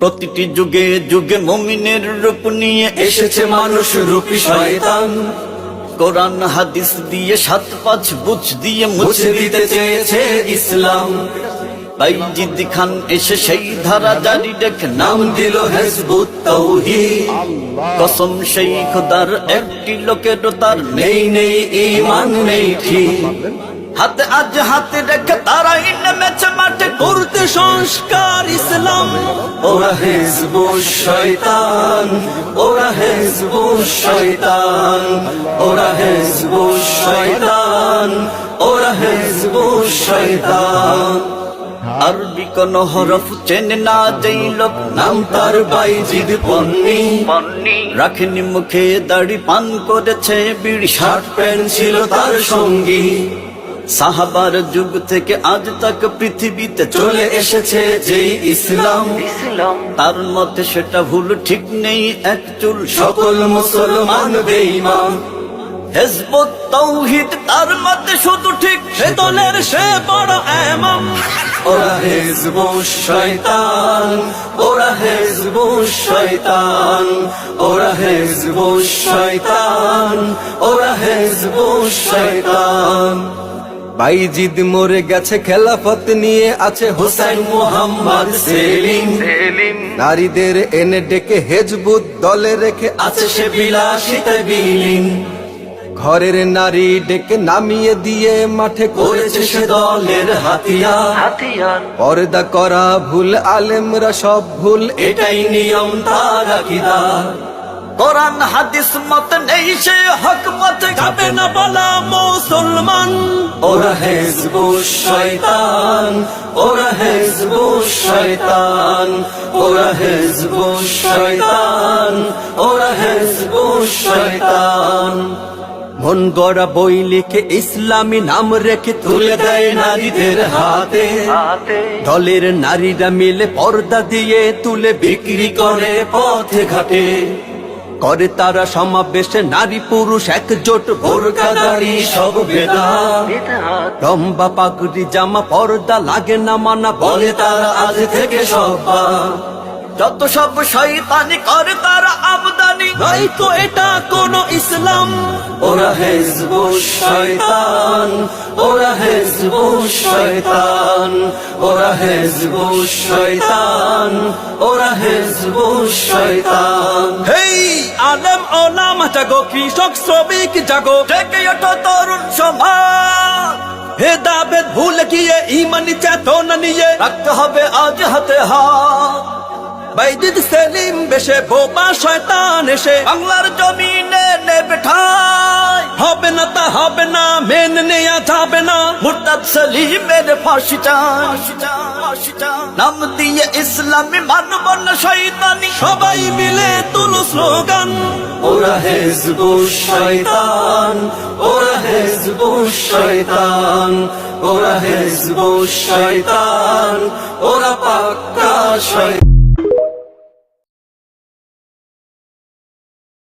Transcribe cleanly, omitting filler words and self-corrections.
প্রতিটি যুগে যুগে মুমিনের রূপ নিয়ে এসেছে মানুষ রূপী শয়তান। কোরআন হাদিস দিয়ে ৭-৫ বুঝ দিয়ে মুছে দিতে চেয়েছে ইসলাম। বাইজিদ খান এসে সেই ধারা জারি রেখে নাম দিল হিজবুত তাওহীদ। কসম সেই খোদার একটি লোকের তার নেই নেই ঈমান নেই ঠিক। হাতে আজ হাতে রেখে তারাই নেমেছে মাঠে করতে সংস্কার ইসলাম। ওরা হিজবুত শয়তান, ওরা হিজবুত শয়তান, ওরা হিজবুত শয়তান, ওরা হিজবুত শয়তান। আরবি কোন হরফ চেনে না যেই লোক নাম তার বাইজিদ পন্নী। রাখেনি মুখে দাড়ি, পান করেছে বিড়ি, শার্ট প্যান্ট ছিল তার সঙ্গী। সাহাবার যুগ থেকে আজ তক পৃথিবীতে চলে এসেছে যেই ইসলাম, তার মতে সেটা ভুল ঠিক নেই এক চুল, সকল মুসলমান বেঈমান। হিজবুত তাওহীদ তার মতে শুধু ঠিক, সে দলের সে বড় ইমাম। ওরা হিজবুত শয়তান, ওরা হিজবুত শয়তান, ওরা হিজবুত শয়তান, ওরা হিজবুত শয়তান। বাইজিদ মরে গেছে, খেলাফত নিয়ে আছে হুসাইন মুহাম্মদ সেলিম। নারীদের এনে ডেকে হিজবুত দলে রেখে আছে সে বিলাসিতায় বিলীন। ঘরের নারী ডেকে নামিয়ে দিয়ে মাঠে করেছে সে দলের হাতিয়ার। পর্দা করা ভুল, আলেমরা সব ভুল, এটাই নিয়ম তার আকীদা। কোরআন হাদিস মত নেই সে হক পথে যাবে না বলা মুসলমান। ওরা হিজবুত শয়তান, ওরা হিজবুত শয়তান, ওরা হিজবুত শয়তান, ওরা হিজবুত শয়তান। মন গড়া বই লিখে ইসলামী নাম রেখে তুলে দেয় নারীদের হাতে। দলের নারীরা মিলে পর্দা দিয়ে তুলে বিক্রি করে পথে ঘাটে। করে তারা সমাবেশে নারী পুরুষ একজোট, বোরকা দাড়ি সব বেদাত। লম্বা পাগড়ি জামা পর্দা লাগে না মানা, বলে তারা আজ থেকে সব যত সব শয়তানি করে তারা আমদানি, নয়তো এটা কোন ইসলাম। ওরা হিজবুত শয়তান, ওরা হিজবুত শয়তান, ওরা হিজবুত শয়তান, ওরা হিজবুত শয়তান। হেই আলেম ওলামা জাগো, কৃষক শ্রমিক জাগো, জেগে ওঠো তরুণ সমাজ। ভেদাভেদ ভুলে গিয়ে ইমানি চেতনা নিয়ে রাখতে হবে আজ হাতে হাত। বাইজিদ সেলিম বেশে বোবা শয়তান এসে বাংলার জমিনে নেবে ঠাঁই। হবে না তা হবে না, মেনে নেয়া যাবে না, মুরতাদ সেলিমের ফাঁসি চাই। নাম দিয়ে ইসলামী মানব না শয়তানি, সবাই মিলে তুলো স্লোগান। ওরা হিজবুত শয়তান, ওরা হিজবুত শয়তান, ওরা হিজবুত শয়তান, ওরা পাক্কা শয়তান।